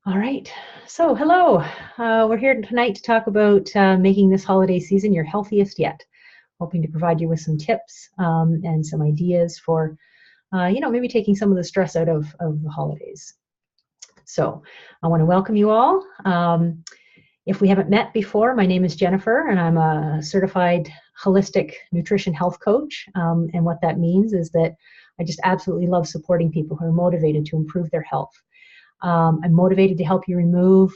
All right. So, hello. We're here tonight to talk about making this holiday season your healthiest yet. Hoping to provide you with some tips and some ideas for, maybe taking some of the stress out of the holidays. So, I want to welcome you all. If we haven't met before, my name is Jennifer, and I'm a certified holistic nutrition health coach. And what that means is that I just absolutely love supporting people who are motivated to improve their health. I'm motivated to help you remove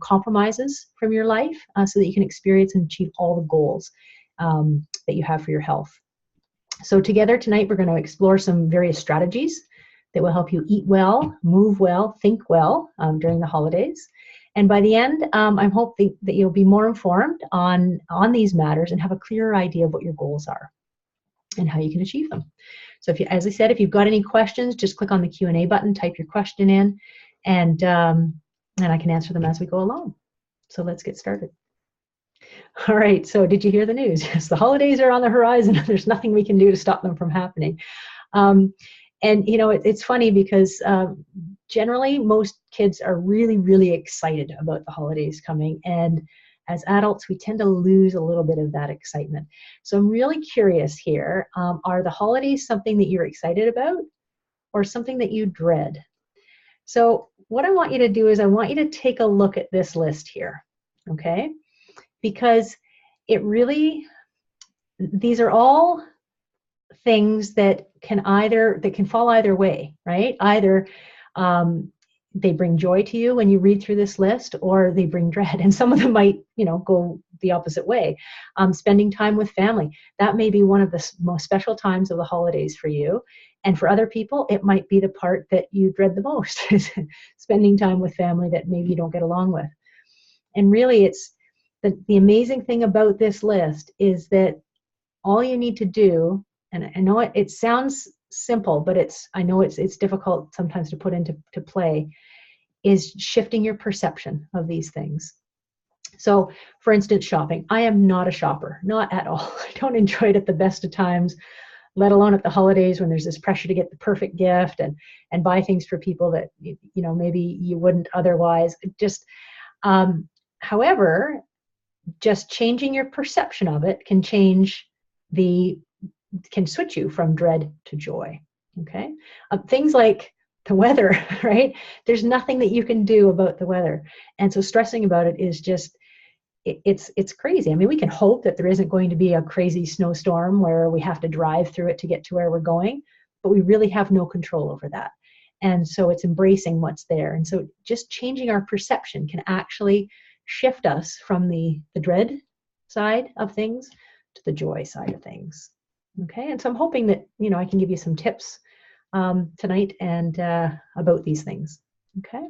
compromises from your life so that you can experience and achieve all the goals that you have for your health. So together tonight, we're going to explore some various strategies that will help you eat well, move well, think well during the holidays. And by the end, I'm hoping that you'll be more informed on these matters and have a clearer idea of what your goals are and how you can achieve them. So as I said, if you've got any questions, just click on the Q&A button, type your question in, and I can answer them as we go along. So let's get started. All right, so did you hear the news? Yes, the holidays are on the horizon. There's nothing we can do to stop them from happening. And it's funny because generally most kids are really, really excited about the holidays coming. And as adults, we tend to lose a little bit of that excitement. So I'm really curious here, are the holidays something that you're excited about or something that you dread? So what I want you to do is I want you to take a look at this list here, okay? Because these are all things that can fall either way, right? Either they bring joy to you when you read through this list, or they bring dread. And some of them might, go the opposite way. Spending time with family, that may be one of the most special times of the holidays for you. And for other people, it might be the part that you dread the most, spending time with family that maybe you don't get along with. And really, it's the amazing thing about this list is that all you need to do, and I know it sounds simple, but I know it's difficult sometimes to put into play, is shifting your perception of these things. So, for instance, shopping. I am not a shopper, not at all. I don't enjoy it at the best of times, let alone at the holidays when there's this pressure to get the perfect gift and buy things for people that maybe you wouldn't otherwise. However, just changing your perception of it can switch you from dread to joy. Okay, things like the weather, right? There's nothing that you can do about the weather, and so stressing about it is just it's crazy. I mean, we can hope that there isn't going to be a crazy snowstorm where we have to drive through it to get to where we're going, but we really have no control over that. And so it's embracing what's there. And so just changing our perception can actually shift us from the dread side of things to the joy side of things. Okay, and so I'm hoping that I can give you some tips tonight and about these things. Okay.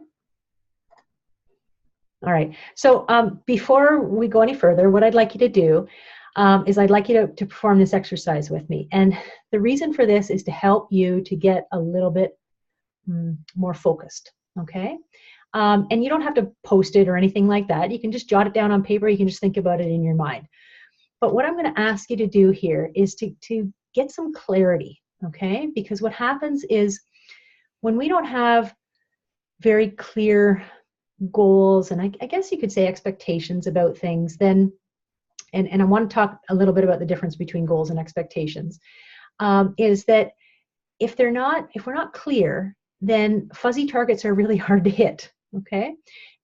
All right. So before we go any further, what I'd like you to do is I'd like you to perform this exercise with me. And the reason for this is to help you to get a little bit more focused. Okay. And you don't have to post it or anything like that. You can just jot it down on paper. You can just think about it in your mind. But what I'm going to ask you to do here is to get some clarity, okay? Because what happens is when we don't have very clear goals, and I guess you could say expectations about things, then, and I want to talk a little bit about the difference between goals and expectations, is that if we're not clear, then fuzzy targets are really hard to hit, okay?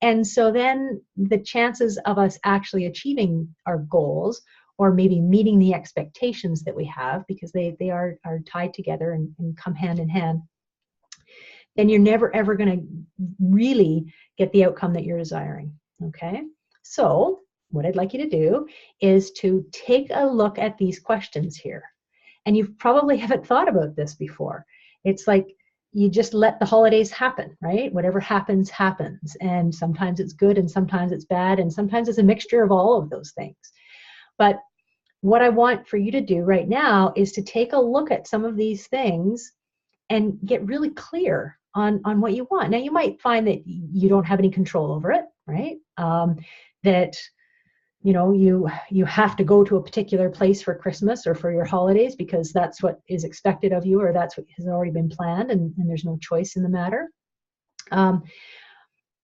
And so then the chances of us actually achieving our goals, or maybe meeting the expectations that we have, because they are tied together and come hand in hand, then you're never ever going to really get the outcome that you're desiring, okay? So what I'd like you to do is to take a look at these questions here. And you probably haven't thought about this before. It's like you just let the holidays happen, right? Whatever happens, happens. And sometimes it's good and sometimes it's bad, and sometimes it's a mixture of all of those things. But what I want for you to do right now is to take a look at some of these things and get really clear on what you want. Now, you might find that you don't have any control over it, right? That you have to go to a particular place for Christmas or for your holidays because that's what is expected of you, or that's what has already been planned, and there's no choice in the matter.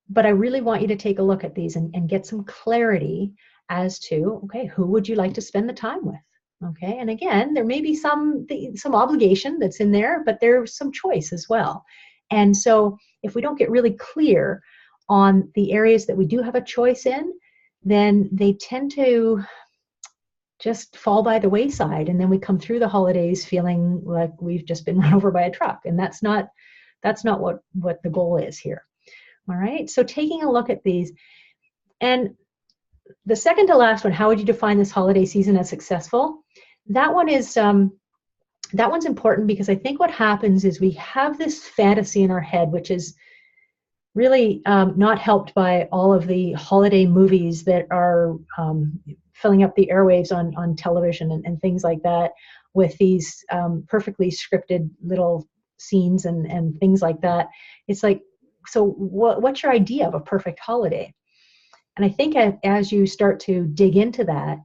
But I really want you to take a look at these and get some clarity as to, okay, who would you like to spend the time with? Okay, and again, there may be some obligation that's in there, but there's some choice as well. And so if we don't get really clear on the areas that we do have a choice in, then they tend to just fall by the wayside, and then we come through the holidays feeling like we've just been run over by a truck, and that's not what the goal is here. All right, so taking a look at these, and the second to last one, how would you define this holiday season as successful? That one is that one's important, because I think what happens is we have this fantasy in our head, which is really not helped by all of the holiday movies that are filling up the airwaves on television and things like that, with these perfectly scripted little scenes and things like that. It's like, so what's your idea of a perfect holiday? And I think as you start to dig into that,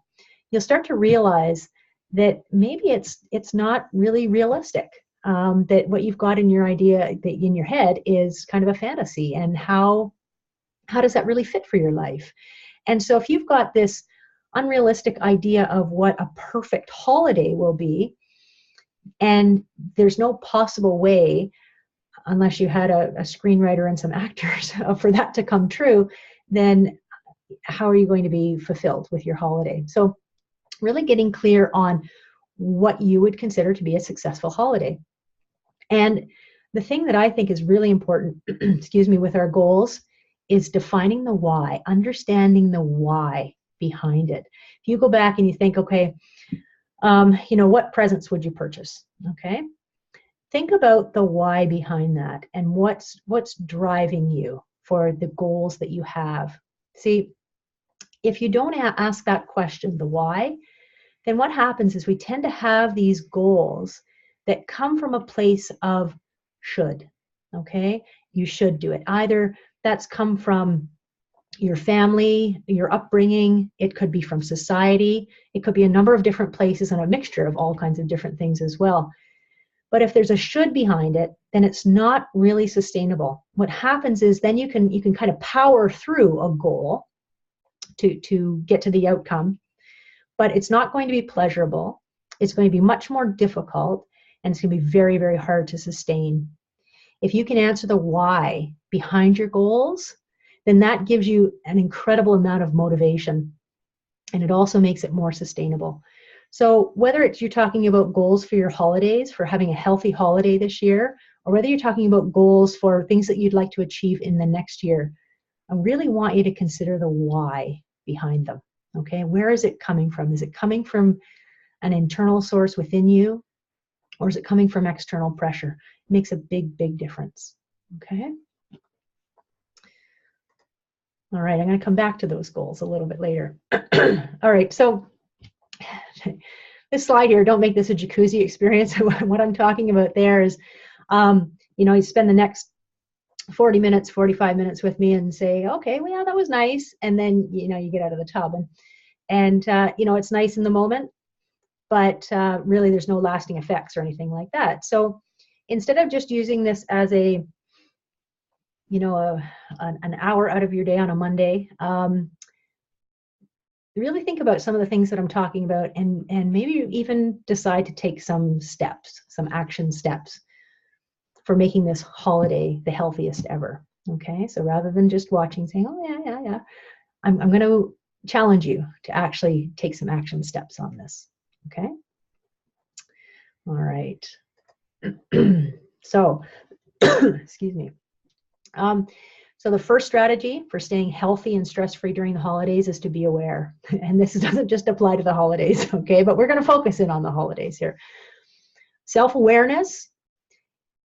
you'll start to realize that maybe it's not really realistic. That what you've got in your idea, in your head, is kind of a fantasy, and how does that really fit for your life? And so if you've got this unrealistic idea of what a perfect holiday will be, and there's no possible way, unless you had a screenwriter and some actors, for that to come true, then how are you going to be fulfilled with your holiday? So really getting clear on what you would consider to be a successful holiday. And the thing that I think is really important, excuse me, with our goals, is defining the why, understanding the why behind it. If you go back and you think, okay, what presents would you purchase? Okay, think about the why behind that, and what's driving you for the goals that you have. See, if you don't ask that question, the why, then what happens is we tend to have these goals that come from a place of should. Okay, you should do it. Either that's come from your family, your upbringing, it could be from society, it could be a number of different places, and a mixture of all kinds of different things as well. But if there's a should behind it, then it's not really sustainable. What happens is then you can kind of power through a goal to get to the outcome, but it's not going to be pleasurable. It's going to be much more difficult, and it's going to be very, very hard to sustain. If you can answer the why behind your goals, then that gives you an incredible amount of motivation, and it also makes it more sustainable. So whether it's you're talking about goals for your holidays, for having a healthy holiday this year, or whether you're talking about goals for things that you'd like to achieve in the next year, I really want you to consider the why behind them. Okay, where is it coming from? Is it coming from an internal source within you, or is it coming from external pressure? It makes a big, big difference. Okay. All right, I'm going to come back to those goals a little bit later. All right, so this slide here, don't make this a jacuzzi experience. What I'm talking about there is, you spend the next 40 minutes, 45 minutes with me and say, okay, well, yeah, that was nice. And then, you get out of the tub and it's nice in the moment, but really there's no lasting effects or anything like that. So instead of just using this as an hour out of your day on a Monday, really think about some of the things that I'm talking about, and maybe you even decide to take some steps, some action steps for making this holiday the healthiest ever. Okay, so rather than just watching saying, oh yeah, I'm going to challenge you to actually take some action steps on this. Okay, all right. So excuse me. So the first strategy for staying healthy and stress-free during the holidays is to be aware. And this doesn't just apply to the holidays, okay? But we're going to focus in on the holidays here. Self-awareness,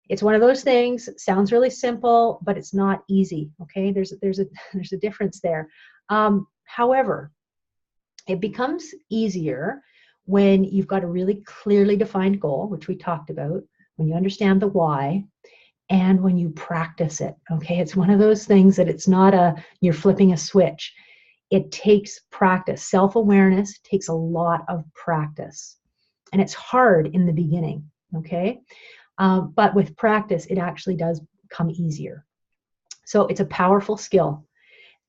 it's one of those things, sounds really simple, but it's not easy, okay? There's a difference there. However, it becomes easier when you've got a really clearly defined goal, which we talked about, when you understand the why, and when you practice it, okay? It's one of those things that it's not you're flipping a switch. It takes practice. Self-awareness takes a lot of practice. And it's hard in the beginning, okay? But with practice, it actually does come easier. So it's a powerful skill.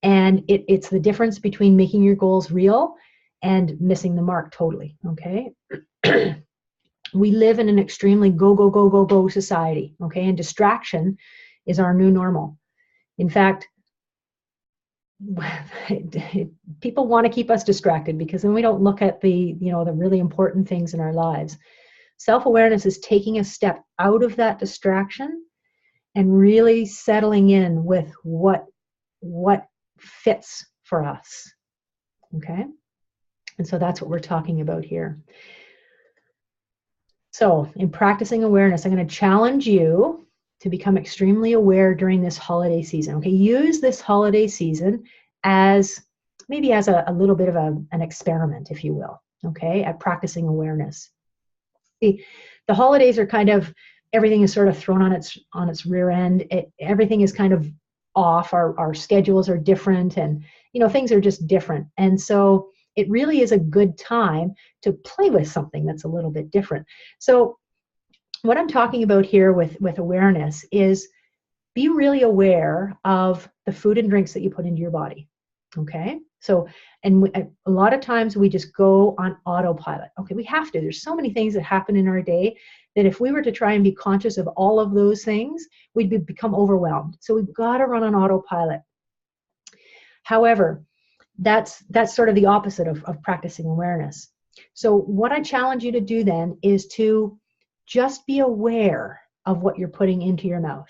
And it's the difference between making your goals real and missing the mark totally, okay? We live in an extremely go, go, go, go, go society, okay? And distraction is our new normal. In fact, people want to keep us distracted because then we don't look at the really important things in our lives. Self-awareness is taking a step out of that distraction and really settling in with what fits for us, okay? And so that's what we're talking about here. So in practicing awareness, I'm going to challenge you to become extremely aware during this holiday season, okay? Use this holiday season as maybe as a little bit of an experiment, if you will, okay, at practicing awareness. The holidays are kind of, everything is sort of thrown on its rear end. Everything is kind of off. Our schedules are different, and things are just different. And so it really is a good time to play with something that's a little bit different. So what I'm talking about here with awareness is be really aware of the food and drinks that you put into your body, okay? So, and a lot of times we just go on autopilot. Okay, we have to. There's so many things that happen in our day that if we were to try and be conscious of all of those things, we'd become overwhelmed. So we've got to run on autopilot. However, that's sort of the opposite of practicing awareness. So what I challenge you to do then is to just be aware of what you're putting into your mouth,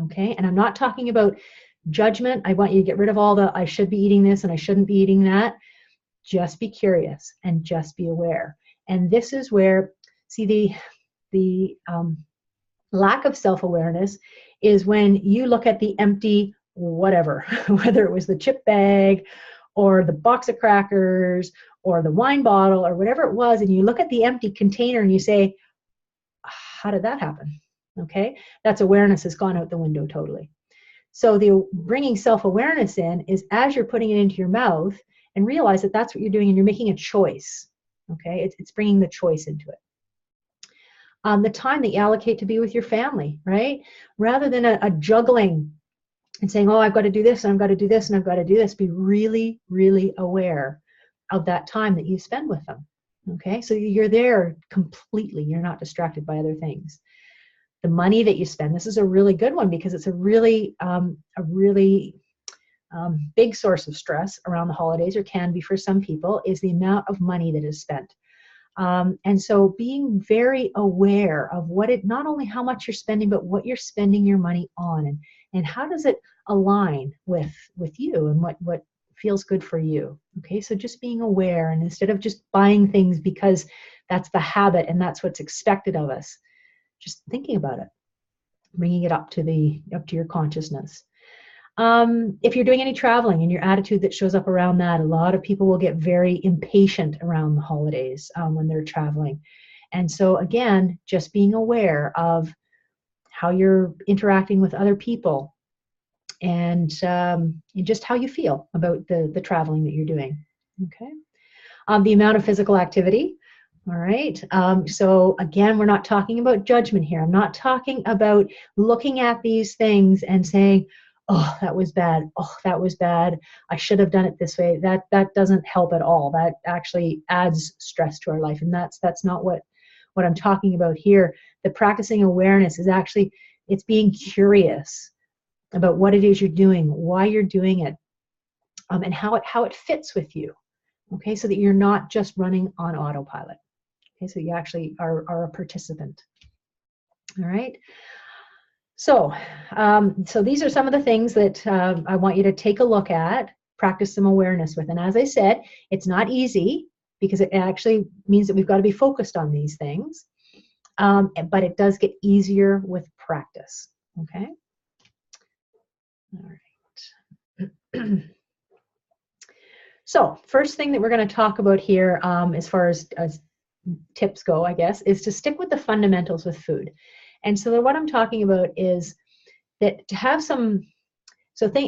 okay? And I'm not talking about judgment. I want you to get rid of all the I should be eating this and I shouldn't be eating that. Just be curious and just be aware. And this is where, see, the lack of self-awareness is when you look at the empty whatever, whether it was the chip bag or the box of crackers or the wine bottle or whatever it was, and you look at the empty container and you say, how did that happen? Okay, that's awareness has gone out the window totally. So the bringing self-awareness in is as you're putting it into your mouth and realize that that's what you're doing and you're making a choice. Okay, it's bringing the choice into it. The time that you allocate to be with your family, right? Rather than a juggling and saying, oh, I've got to do this and I've got to do this and I've got to do this, be really, really aware of that time that you spend with them. Okay, so you're there completely. You're not distracted by other things. The money that you spend, this is a really good one because it's a really big source of stress around the holidays, or can be for some people, is the amount of money that is spent. And so being very aware of not only how much you're spending, but what you're spending your money on, and how does it align with you and what feels good for you. Okay, so just being aware, and instead of just buying things because that's the habit and that's what's expected of us, just thinking about it, bringing it up to your consciousness. If you're doing any traveling and your attitude that shows up around that, a lot of people will get very impatient around the holidays when they're traveling. And so again, just being aware of how you're interacting with other people and just how you feel about the traveling that you're doing. Okay. The amount of physical activity. All right. So again, we're not talking about judgment here. I'm not talking about looking at these things and saying, oh, that was bad. Oh, that was bad. I should have done it this way. That doesn't help at all. That actually adds stress to our life. And that's not what I'm talking about here. The practicing awareness is actually, it's being curious about what it is you're doing, why you're doing it, and how it fits with you. Okay, so that you're not just running on autopilot. Okay, so you actually are a participant. All right. So, so these are some of the things that I want you to take a look at, practice some awareness with. And as I said, it's not easy because it actually means that we've got to be focused on these things. But it does get easier with practice. Okay. All right. So first thing that we're going to talk about here, as far as tips go, I guess, is to stick with the fundamentals with food. And so what I'm talking about is that to have some,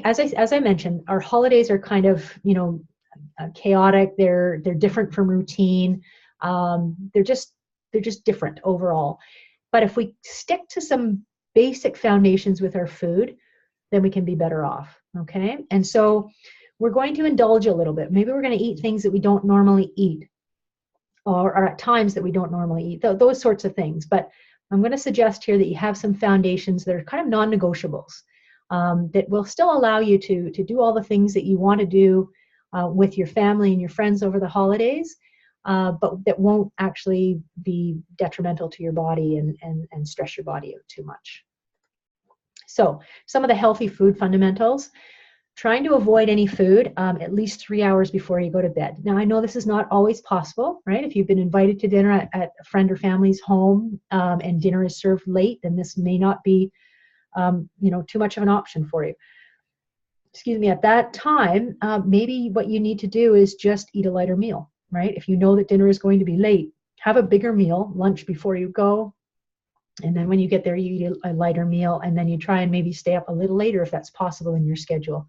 as I mentioned, our holidays are kind of, chaotic. They're different from routine. They're just different overall. But if we stick to some basic foundations with our food, then we can be better off. Okay. And so we're going to indulge a little bit. Maybe we're going to eat things that we don't normally eat, or at times that we don't normally eat, those sorts of things. But I'm going to suggest here that you have some foundations that are kind of non-negotiables, that will still allow you to do all the things that you want to do with your family and your friends over the holidays, but that won't actually be detrimental to your body and stress your body out too much. So some of the healthy food fundamentals: trying to avoid any food at least 3 hours before you go to bed. Now, I know this is not always possible, right? If you've been invited to dinner at a friend or family's home and dinner is served late, then this may not be too much of an option for you. Excuse me. At that time, maybe what you need to do is just eat a lighter meal, right? If you know that dinner is going to be late, have a bigger meal, lunch before you go. And then when you get there, you eat a lighter meal, and then you try and maybe stay up a little later if that's possible in your schedule.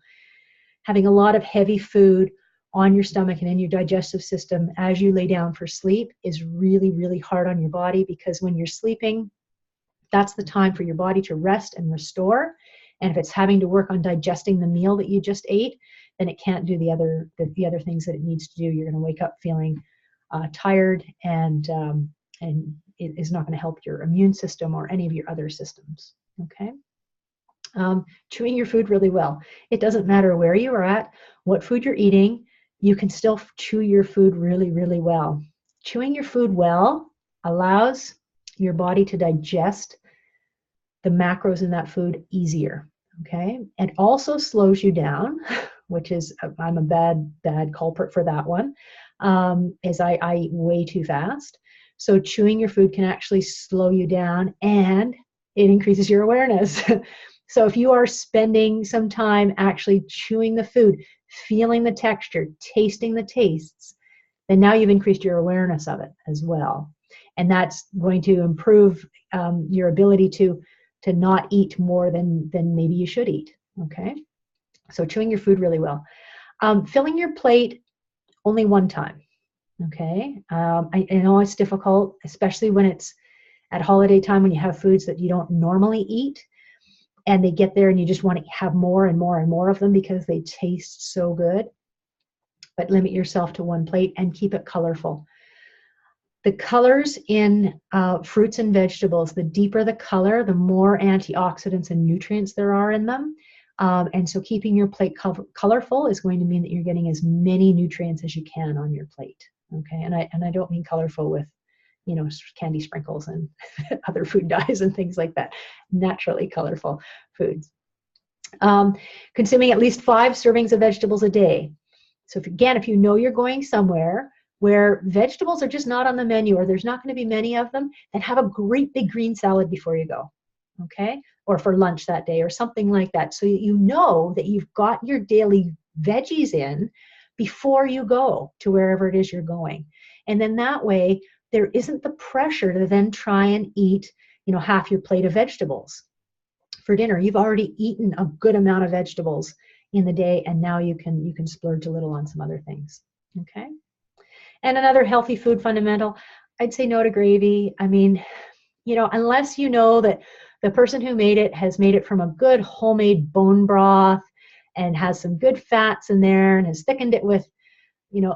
Having a lot of heavy food on your stomach and in your digestive system as you lay down for sleep is really, really hard on your body, because when you're sleeping, that's the time for your body to rest and restore. And if it's having to work on digesting the meal that you just ate, then it can't do the other things that it needs to do. You're going to wake up feeling tired, and it is not going to help your immune system or any of your other systems. Okay. Chewing your food really well. It doesn't matter where you are at, what food you're eating, you can still chew your food really, really well. Chewing your food well allows your body to digest the macros in that food easier. Okay. It also slows you down, which is, I'm a bad culprit for that one, as I eat way too fast. So chewing your food can actually slow you down, and it increases your awareness. So if you are spending some time actually chewing the food, feeling the texture, tasting the tastes, then now you've increased your awareness of it as well. And that's going to improve your ability to not eat more than maybe you should eat. Okay. So chewing your food really well. Filling your plate only one time. Okay. I know it's difficult, especially when it's at holiday time, when you have foods that you don't normally eat, and they get there and you just want to have more and more and more of them because they taste so good. But limit yourself to one plate and keep it colorful. The colors in fruits and vegetables, the deeper the color, the more antioxidants and nutrients there are in them. And so keeping your plate colorful is going to mean that you're getting as many nutrients as you can on your plate. Okay, and I don't mean colorful with, candy sprinkles and other food dyes and things like that. Naturally colorful foods. Consuming at least 5 servings of vegetables a day. So if you know you're going somewhere where vegetables are just not on the menu, or there's not going to be many of them, then have a great big green salad before you go. Okay, or for lunch that day or something like that, so you know that you've got your daily veggies in before you go to wherever it is you're going. And then that way there isn't the pressure to then try and eat half your plate of vegetables for dinner. You've already eaten a good amount of vegetables in the day, and now you can splurge a little on some other things. Okay. And another healthy food fundamental, I'd say no to gravy. I mean, unless you know that the person who made it has made it from a good homemade bone broth and has some good fats in there and has thickened it with,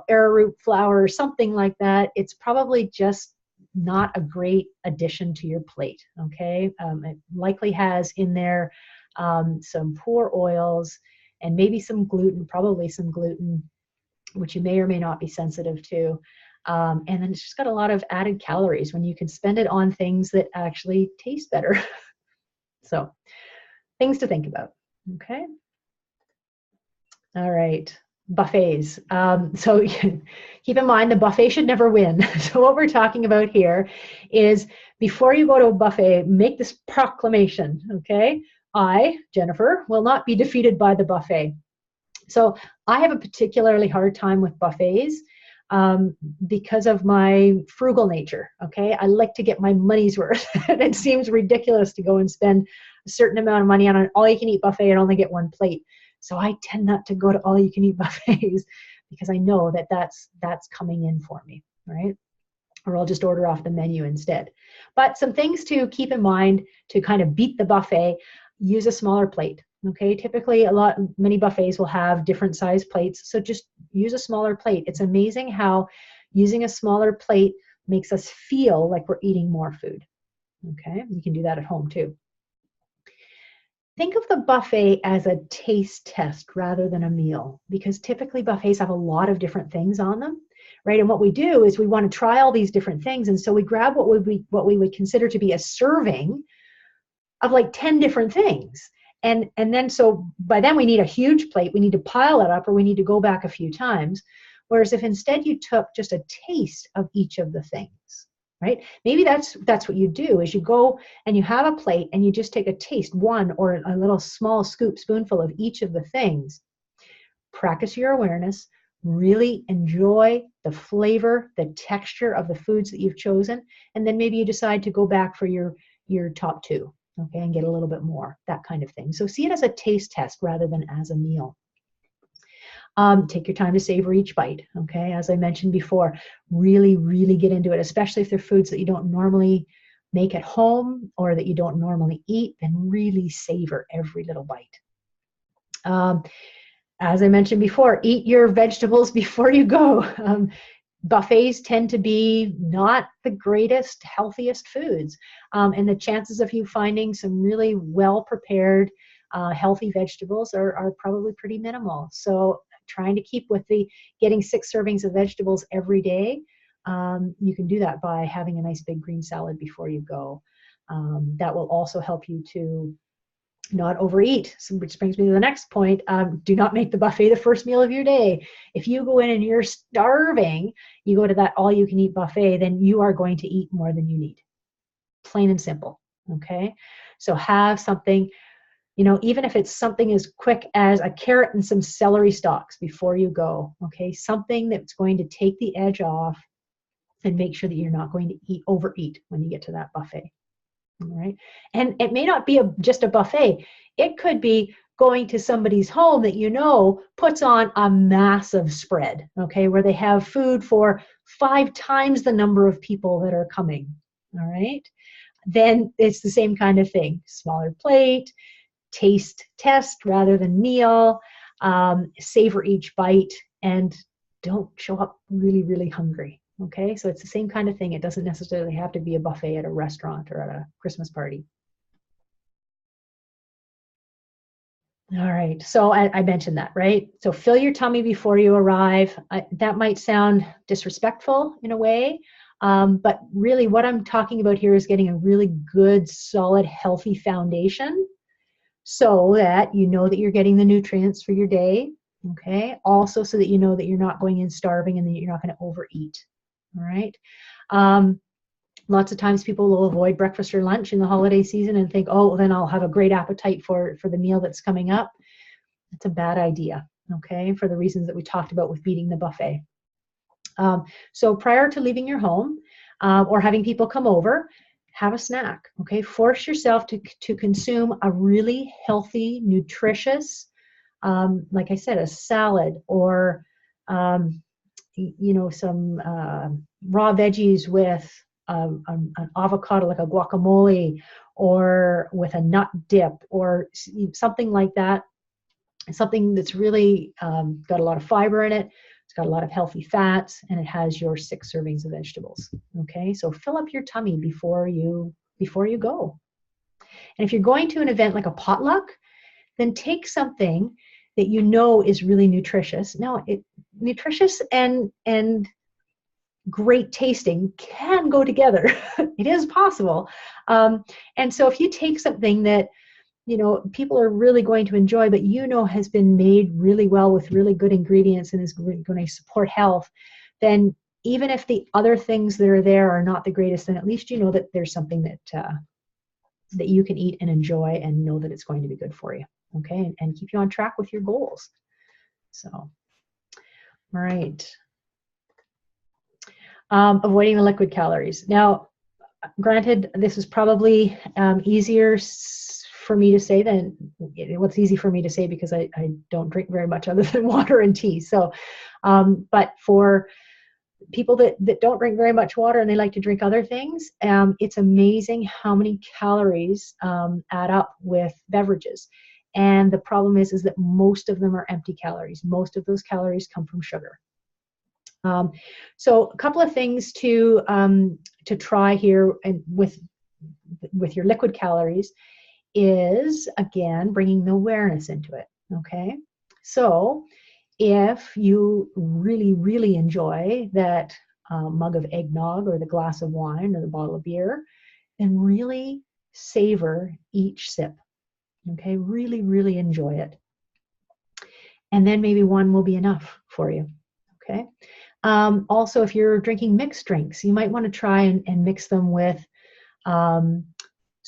arrowroot flour or something like that, it's probably just not a great addition to your plate. Okay. It likely has in there some poor oils and maybe some gluten, probably some gluten, which you may or may not be sensitive to. And then it's just got a lot of added calories when you can spend it on things that actually taste better. So things to think about. Okay. All right. Buffets. So keep in mind, the buffet should never win. So what we're talking about here is, before you go to a buffet, make this proclamation. Okay. I, Jennifer, will not be defeated by the buffet. So I have a particularly hard time with buffets because of my frugal nature. Okay, I like to get my money's worth. And it seems ridiculous to go and spend a certain amount of money on an all-you-can-eat buffet and only get one plate. So I tend not to go to all-you-can-eat buffets because I know that that's coming in for me, right? Or I'll just order off the menu instead. But some things to keep in mind to kind of beat the buffet: use a smaller plate. Okay, typically many buffets will have different size plates, so just use a smaller plate. It's amazing how using a smaller plate makes us feel like we're eating more food. Okay, you can do that at home too. Think of the buffet as a taste test rather than a meal, because typically buffets have a lot of different things on them, right? And what we do is we want to try all these different things, and so we grab what we would consider to be a serving of like 10 different things. And then so by then we need a huge plate, we need to pile it up, or we need to go back a few times. Whereas if instead you took just a taste of each of the things, right? Maybe that's what you do, is you go and you have a plate and you just take a taste, one or a little small spoonful of each of the things. Practice your awareness, really enjoy the flavor, the texture of the foods that you've chosen, and then maybe you decide to go back for your top two, okay, and get a little bit more, that kind of thing. So see it as a taste test rather than as a meal. Take your time to savor each bite, okay? As I mentioned before, really, really get into it, especially if they're foods that you don't normally make at home or that you don't normally eat, then really savor every little bite. As I mentioned before, eat your vegetables before you go. Buffets tend to be not the greatest, healthiest foods. And the chances of you finding some really well-prepared, healthy vegetables are probably pretty minimal. So trying to keep with the getting 6 servings of vegetables every day, you can do that by having a nice big green salad before you go. That will also help you to not overeat, which brings me to the next point. Do not make the buffet the first meal of your day. If you go in and you're starving, you go to that all-you-can-eat buffet, then you are going to eat more than you need. Plain and simple, okay? So have something, even if it's something as quick as a carrot and some celery stalks before you go, okay? Something that's going to take the edge off and make sure that you're not going to overeat when you get to that buffet. All right. And it may not be just a buffet. It could be going to somebody's home that puts on a massive spread, okay, where they have food for 5 times the number of people that are coming. All right. Then it's the same kind of thing. Smaller plate, taste test rather than meal, savor each bite, and don't show up really, really hungry. Okay, so it's the same kind of thing. It doesn't necessarily have to be a buffet at a restaurant or at a Christmas party. All right, so I mentioned that, right? So fill your tummy before you arrive. That might sound disrespectful in a way, but really what I'm talking about here is getting a really good, solid, healthy foundation so that you know that you're getting the nutrients for your day, okay? Also so that you know that you're not going in starving and that you're not going to overeat. All right. Lots of times people will avoid breakfast or lunch in the holiday season and think, oh, well, then I'll have a great appetite for the meal that's coming up. That's a bad idea, okay, for the reasons that we talked about with beating the buffet. So prior to leaving your home or having people come over, have a snack, okay? Force yourself to consume a really healthy, nutritious, like I said, a salad or some raw veggies with an avocado, like a guacamole, or with a nut dip, or something like that. Something that's really got a lot of fiber in it. It's got a lot of healthy fats, and it has your 6 servings of vegetables. Okay, so fill up your tummy before you go. And if you're going to an event like a potluck, then take something that is really nutritious. Now, nutritious and great tasting can go together. It is possible. And so if you take something that people are really going to enjoy, but has been made really well with really good ingredients and is going to support health, then even if the other things that are there are not the greatest, then at least you know that there's something that you can eat and enjoy and know that it's going to be good for you. Okay, and keep you on track with your goals. So, all right. Avoiding the liquid calories. Now, granted, this is probably easier for me to say than what's easy for me to say because I don't drink very much other than water and tea. So, but for people that don't drink very much water and they like to drink other things, it's amazing how many calories add up with beverages. And the problem is that most of them are empty calories. Most of those calories come from sugar. So a couple of things to try here and with your liquid calories is, again, bringing the awareness into it, okay? So if you really, really enjoy that mug of eggnog or the glass of wine or the bottle of beer, then really savor each sip, okay? Really, really enjoy it. And then maybe one will be enough for you, okay? Also, if you're drinking mixed drinks, you might want to try and mix them with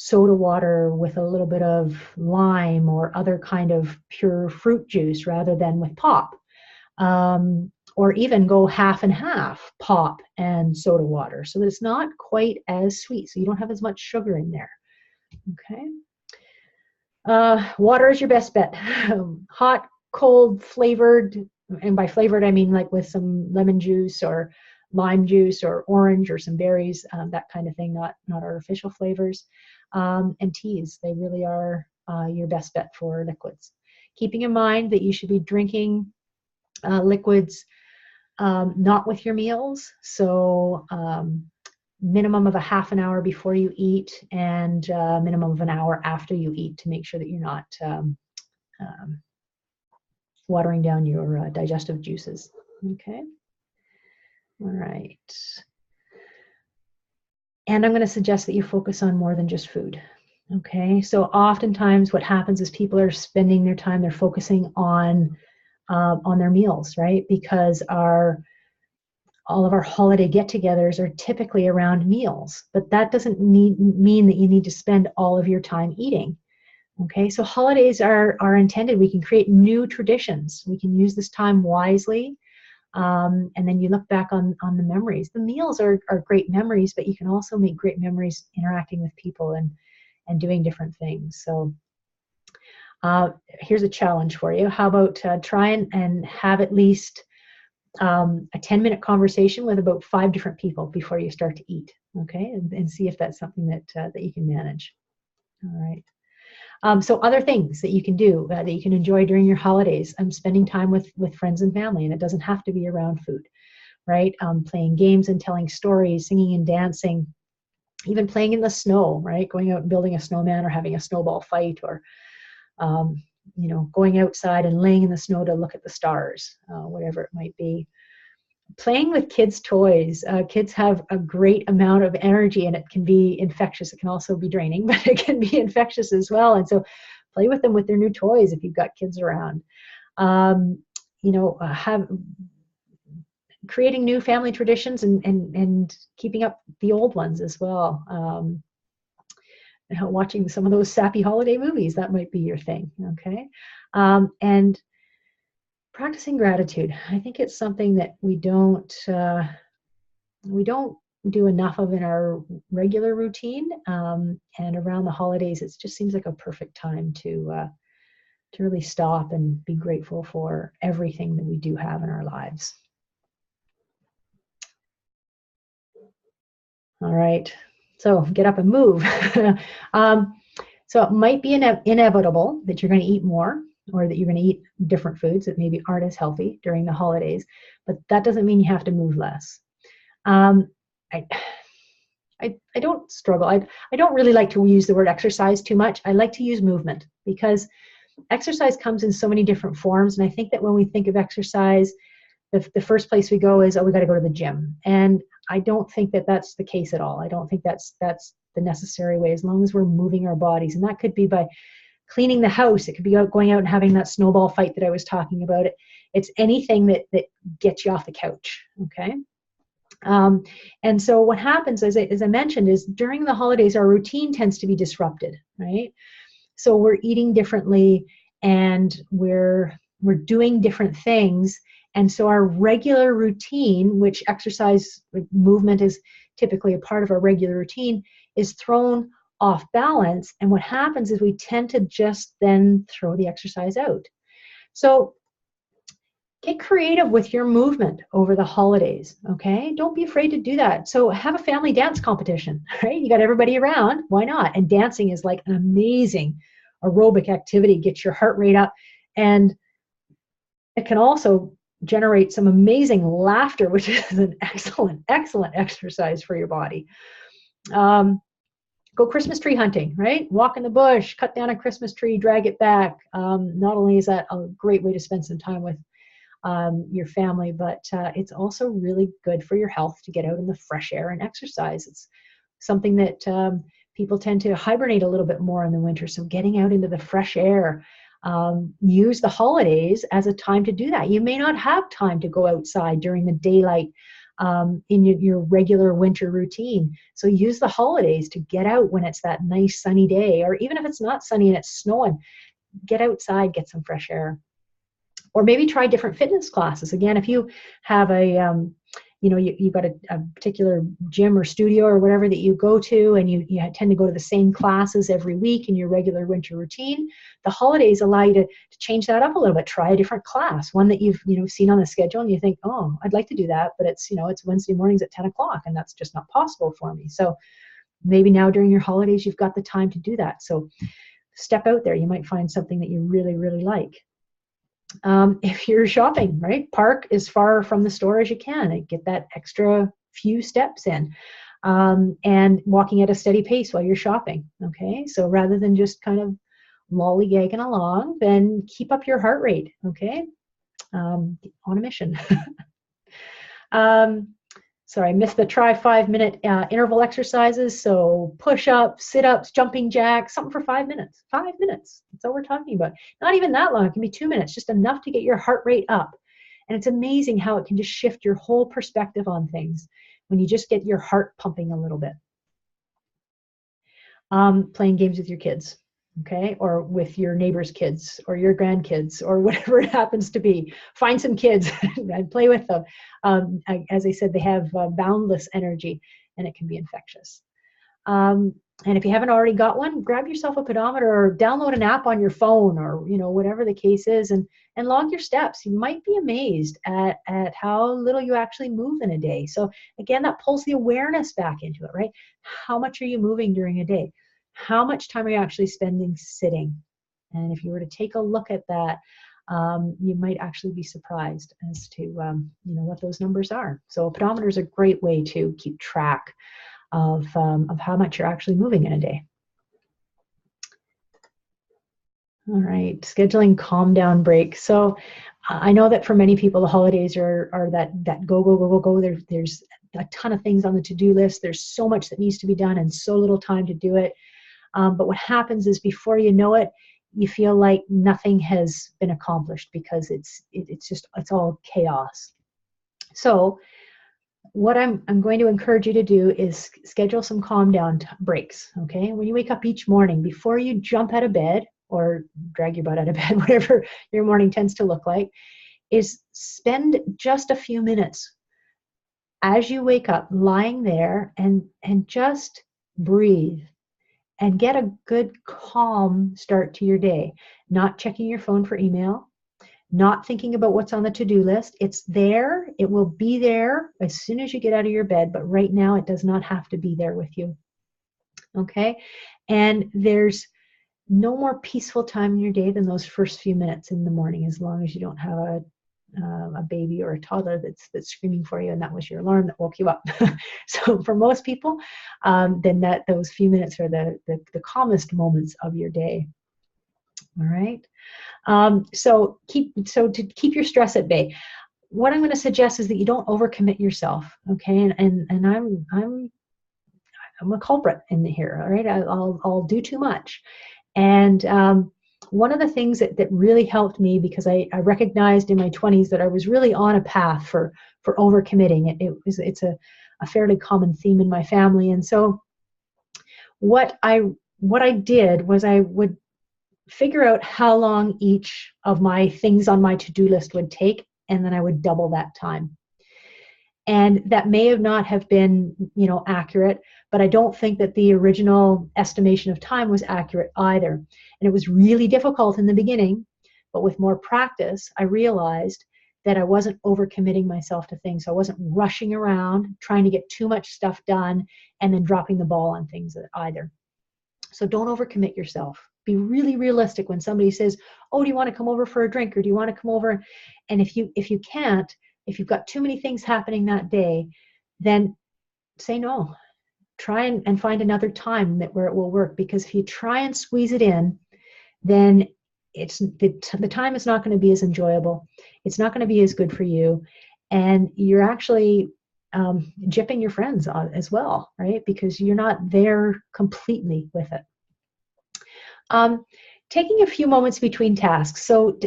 soda water with a little bit of lime or other kind of pure fruit juice rather than with pop. Or even go half and half pop and soda water so that it's not quite as sweet, so you don't have as much sugar in there. Okay. Water is your best bet. Hot, cold, flavored, and by flavored I mean like with some lemon juice or lime juice or orange or some berries, that kind of thing, not artificial flavors. And teas, they really are your best bet for liquids. Keeping in mind that you should be drinking liquids not with your meals, so minimum of a half an hour before you eat and minimum of an hour after you eat to make sure that you're not watering down your digestive juices. Okay. All right. And I'm going to suggest that you focus on more than just food. Okay. So oftentimes what happens is people are spending their time, they're focusing on their meals, right? Because all of our holiday get-togethers are typically around meals, but that doesn't mean that you need to spend all of your time eating. Okay, so holidays are intended, we can create new traditions. We can use this time wisely, and then you look back on the memories. The meals are great memories, but you can also make great memories interacting with people and doing different things. So here's a challenge for you. How about try and have at least a 10-minute conversation with about 5 different people before you start to eat, okay? And see if that's something that you can manage. All right. So other things that you can do that you can enjoy during your holidays, spending time with friends and family, and it doesn't have to be around food, right? Playing games and telling stories, singing and dancing, even playing in the snow, right? Going out and building a snowman or having a snowball fight, or going outside and laying in the snow to look at the stars, whatever it might be. Playing with kids' toys. Kids have a great amount of energy, and it can be infectious. It can also be draining, but it can be infectious as well. And so play with them with their new toys if you've got kids around. Have creating new family traditions and keeping up the old ones as well. Watching some of those sappy holiday movies, that might be your thing, okay? And practicing gratitude. I think it's something that we don't do enough of in our regular routine, and around the holidays, it just seems like a perfect time to really stop and be grateful for everything that we do have in our lives. All right. So get up and move. So it might be inevitable that you're going to eat more, or that you're going to eat different foods that maybe aren't as healthy during the holidays, but that doesn't mean you have to move less. I don't struggle. I don't really like to use the word exercise too much. I like to use movement, because exercise comes in so many different forms, and I think that when we think of exercise, the first place we go is, we got to go to the gym. And I don't think that that's the case at all. I don't think that's the necessary way, as long as we're moving our bodies. And that could be by cleaning the house. It could be going out and having that snowball fight that I was talking about. It's anything that gets you off the couch, okay? And so what happens, as I mentioned, is during the holidays, our routine tends to be disrupted, right? So we're eating differently, and we're doing different things. And so our regular routine, which exercise movement is typically a part of our regular routine, is thrown off balance. And what happens is we tend to just then throw the exercise out. So get creative with your movement over the holidays, okay? Don't be afraid to do that. So have a family dance competition, right? You got everybody around, why not? And dancing is like an amazing aerobic activity, gets your heart rate up, and it can also generate some amazing laughter, which is an excellent, excellent exercise for your body. Go Christmas tree hunting, right? Walk in the bush, cut down a Christmas tree, drag it back. Not only is that a great way to spend some time with your family, but it's also really good for your health to get out in the fresh air and exercise. It's something that people tend to hibernate a little bit more in the winter. So getting out into the fresh air, use the holidays as a time to do that. You may not have time to go outside during the daylight in your regular winter routine. So use the holidays to get out when it's that nice sunny day, or even if it's not sunny and it's snowing, get outside, get some fresh air. Or maybe try different fitness classes. Again, if you have you've got a particular gym or studio or whatever that you go to, and you tend to go to the same classes every week in your regular winter routine, the holidays allow you to change that up a little bit. Try a different class, one that you've seen on the schedule and you think, oh, I'd like to do that, but it's Wednesday mornings at 10 o'clock and that's just not possible for me. So maybe now during your holidays, you've got the time to do that. So step out there. You might find something that you really, really like. If you're shopping, right, park as far from the store as you can and get that extra few steps in, and walking at a steady pace while you're shopping. Okay, so rather than just kind of lollygagging along, then keep up your heart rate. Okay, on a mission. Sorry, I missed the try 5-minute interval exercises. So push-ups, sit-ups, jumping jacks, something for 5 minutes. 5 minutes. That's all we're talking about. Not even that long. It can be 2 minutes, just enough to get your heart rate up. And it's amazing how it can just shift your whole perspective on things when you just get your heart pumping a little bit. Playing games with your kids. Okay, or with your neighbor's kids or your grandkids or whatever it happens to be. Find some kids and play with them. As I said, they have boundless energy and it can be infectious. And if you haven't already got one, grab yourself a pedometer or download an app on your phone, or whatever the case is, and log your steps. You might be amazed at how little you actually move in a day. So again, that pulls the awareness back into it, right? How much are you moving during a day? How much time are you actually spending sitting? And if you were to take a look at that, you might actually be surprised as to what those numbers are. So a pedometer is a great way to keep track of how much you're actually moving in a day. All right, scheduling calm down breaks. So I know that for many people, the holidays are that go, go, go, go, go. There's a ton of things on the to-do list. There's so much that needs to be done and so little time to do it. But what happens is before you know it, you feel like nothing has been accomplished because it's all chaos. So what I'm going to encourage you to do is schedule some calm down breaks. Okay, when you wake up each morning, before you jump out of bed or drag your butt out of bed, whatever your morning tends to look like, is spend just a few minutes as you wake up lying there and just breathe. And get a good, calm start to your day. Not checking your phone for email, not thinking about what's on the to-do list. It's there. It will be there as soon as you get out of your bed, but right now it does not have to be there with you. Okay? And there's no more peaceful time in your day than those first few minutes in the morning, as long as you don't have a baby or a toddler that's screaming for you and that was your alarm that woke you up. So for most people, then those few minutes are the calmest moments of your day. All right. So to keep your stress at bay, what I'm going to suggest is that you don't overcommit yourself. Okay. And I'm a culprit in here. All right. I'll do too much. And one of the things that really helped me, because I recognized in my 20s that I was really on a path for overcommitting. It's a fairly common theme in my family. And so what I did was I would figure out how long each of my things on my to-do list would take, and then I would double that time. And that may not have been, accurate, but I don't think that the original estimation of time was accurate either. And it was really difficult in the beginning, but with more practice, I realized that I wasn't overcommitting myself to things. I wasn't rushing around trying to get too much stuff done and then dropping the ball on things either. So don't overcommit yourself. Be really realistic when somebody says, oh, do you want to come over for a drink, or do you want to come over? And if you can't, if you've got too many things happening that day, then say no. Try and find another time where it will work, because if you try and squeeze it in, then the time is not going to be as enjoyable. It's not going to be as good for you, and you're actually gypping your friends as well, right? Because you're not there completely with it. Taking a few moments between tasks. So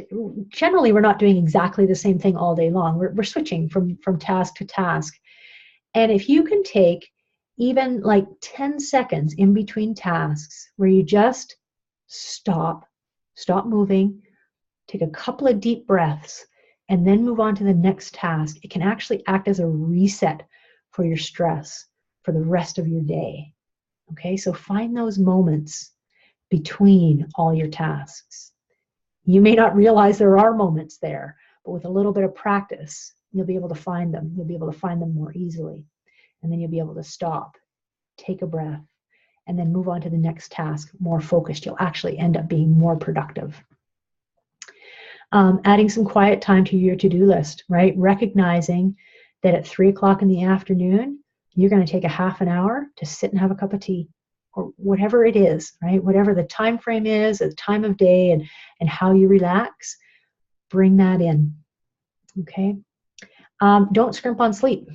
generally, we're not doing exactly the same thing all day long. We're switching from task to task. And if you can take even like 10 seconds in between tasks where you just stop moving, take a couple of deep breaths, and then move on to the next task, it can actually act as a reset for your stress for the rest of your day. Okay, so find those moments between all your tasks. You may not realize there are moments there, but with a little bit of practice, you'll be able to find them. You'll be able to find them more easily. And then you'll be able to stop, take a breath, and then move on to the next task more focused. You'll actually end up being more productive. Adding some quiet time to your to-do list, right? Recognizing that at 3 o'clock in the afternoon, you're going to take a half an hour to sit and have a cup of tea, or whatever it is, right? Whatever the time frame is, the time of day, and how you relax, bring that in, okay? Don't scrimp on sleep.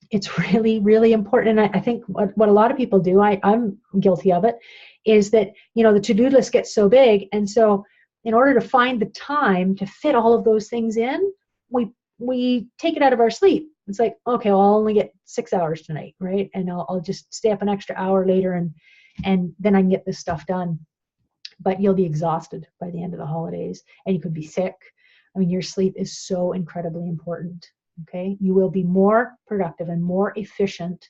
It's really, really important. And I think what a lot of people do, I'm guilty of it, is that, the to-do list gets so big. And so in order to find the time to fit all of those things in, we take it out of our sleep. It's like, okay, well, I'll only get 6 hours tonight, right? And I'll just stay up an extra hour later, and then I can get this stuff done. But you'll be exhausted by the end of the holidays, and you could be sick. I mean, your sleep is so incredibly important. Okay, you will be more productive and more efficient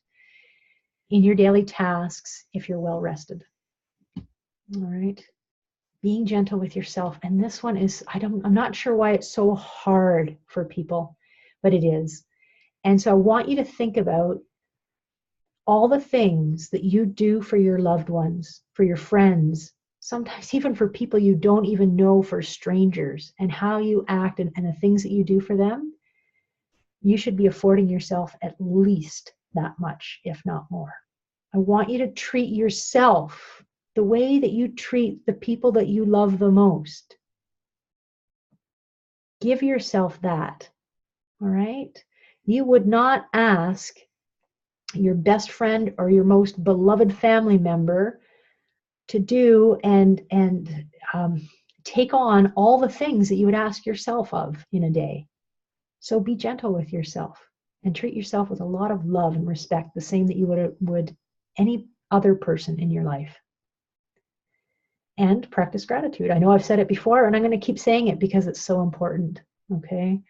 in your daily tasks if you're well rested. All right, being gentle with yourself, and this one is, I'm not sure why it's so hard for people, but it is. And so I want you to think about all the things that you do for your loved ones, for your friends, sometimes even for people you don't even know, for strangers, and how you act and the things that you do for them. You should be affording yourself at least that much, if not more. I want you to treat yourself the way that you treat the people that you love the most. Give yourself that, all right? You would not ask your best friend or your most beloved family member to do and take on all the things that you would ask yourself of in a day. So be gentle with yourself and treat yourself with a lot of love and respect, the same that you would any other person in your life. And practice gratitude. I know I've said it before, and I'm going to keep saying it because it's so important, okay?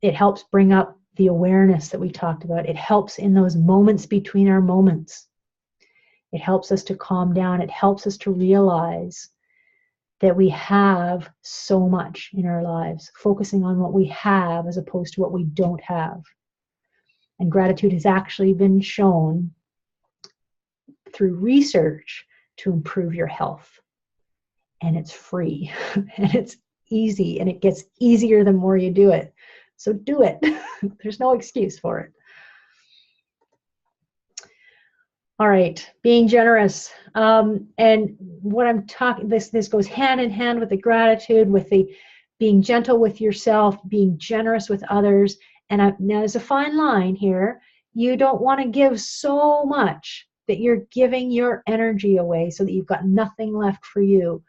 It helps bring up the awareness that we talked about. It helps in those moments between our moments. It helps us to calm down. It helps us to realize that we have so much in our lives, focusing on what we have as opposed to what we don't have. And gratitude has actually been shown through research to improve your health. And it's free, and it's easy, and it gets easier the more you do it. So do it. There's no excuse for it. All right, being generous. And what I'm talking, this goes hand in hand with the gratitude, with the being gentle with yourself, being generous with others. And now there's a fine line here. You don't want to give so much that you're giving your energy away so that you've got nothing left for you.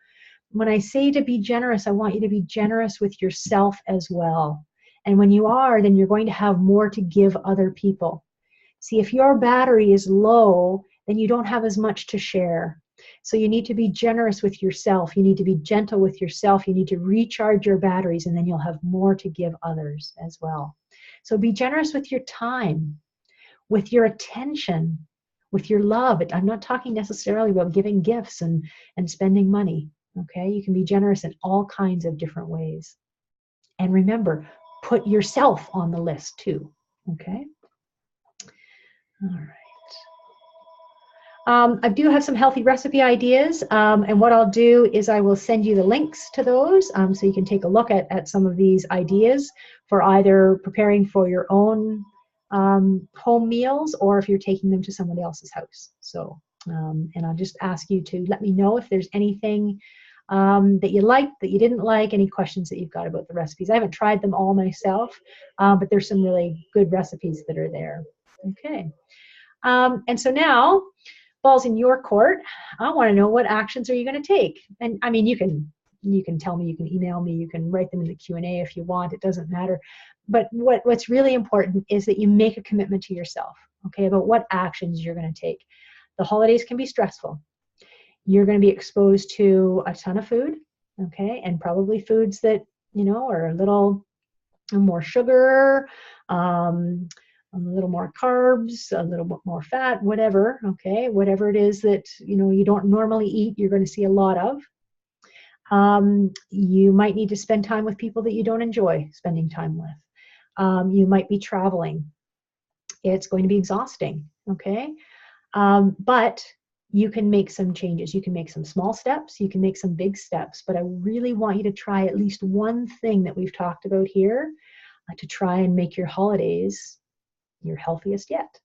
When I say to be generous, I want you to be generous with yourself as well. And when you are, then you're going to have more to give other people. See, if your battery is low, then you don't have as much to share. So you need to be generous with yourself. You need to be gentle with yourself. You need to recharge your batteries, and then you'll have more to give others as well. So be generous with your time, with your attention, with your love. I'm not talking necessarily about giving gifts and spending money. Okay, you can be generous in all kinds of different ways. And remember, put yourself on the list too. Okay. All right. I do have some healthy recipe ideas, and what I'll do is I will send you the links to those, so you can take a look at some of these ideas for either preparing for your own home meals, or if you're taking them to somebody else's house. So, and I'll just ask you to let me know if there's anything that you liked, that you didn't like, any questions that you've got about the recipes. I haven't tried them all myself, but there's some really good recipes that are there. Okay. And so now, ball's in your court. I want to know, what actions are you going to take? And I mean, you can tell me, you can email me, you can write them in the Q&A if you want. It doesn't matter. But what's really important is that you make a commitment to yourself, okay, about what actions you're going to take. The holidays can be stressful. You're going to be exposed to a ton of food, okay, and probably foods that, are a little more sugar, a little more carbs, a little bit more fat, whatever, okay, whatever it is that, you don't normally eat, you're going to see a lot of. You might need to spend time with people that you don't enjoy spending time with. You might be traveling. It's going to be exhausting, okay? But you can make some changes. You can make some small steps. You can make some big steps. But I really want you to try at least one thing that we've talked about here to try and make your holidays your healthiest yet.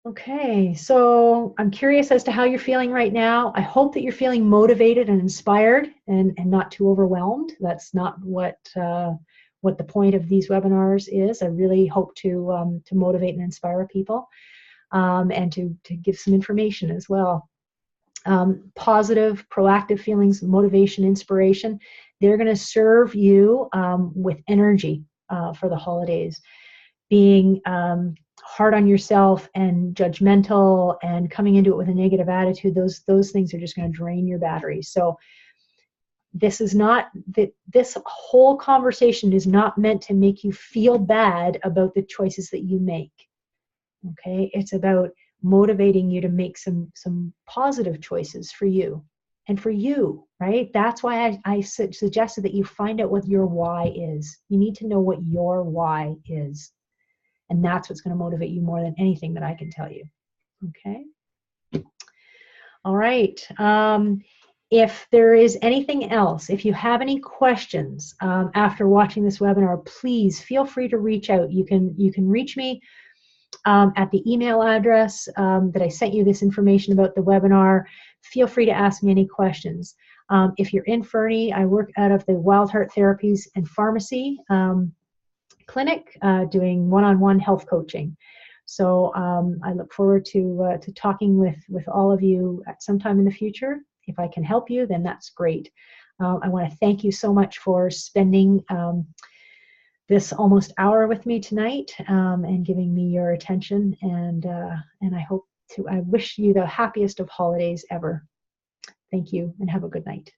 Okay, so I'm curious as to how you're feeling right now. I hope that you're feeling motivated and inspired and not too overwhelmed. That's not what the point of these webinars is. I really hope to motivate and inspire people, and to give some information as well. Positive, proactive feelings, motivation, inspiration, they're going to serve you with energy for the holidays. Being hard on yourself and judgmental and coming into it with a negative attitude, those things are just going to drain your batteries. So this whole conversation is not meant to make you feel bad about the choices that you make. Okay, it's about motivating you to make some positive choices for you and for you, right? That's why I suggested that you find out what your why is. You need to know what your why is. And that's what's going to motivate you more than anything that I can tell you. Okay. All right. If there is anything else, if you have any questions after watching this webinar, please feel free to reach out. You can reach me at the email address that I sent you this information about the webinar. Feel free to ask me any questions. If you're in Fernie, I work out of the Wild Heart Therapies and Pharmacy clinic doing one-on-one health coaching. So I look forward to talking with all of you at some time in the future. If I can help you, then that's great. I want to thank you so much for spending this almost hour with me tonight and giving me your attention. And I wish you the happiest of holidays ever. Thank you and have a good night.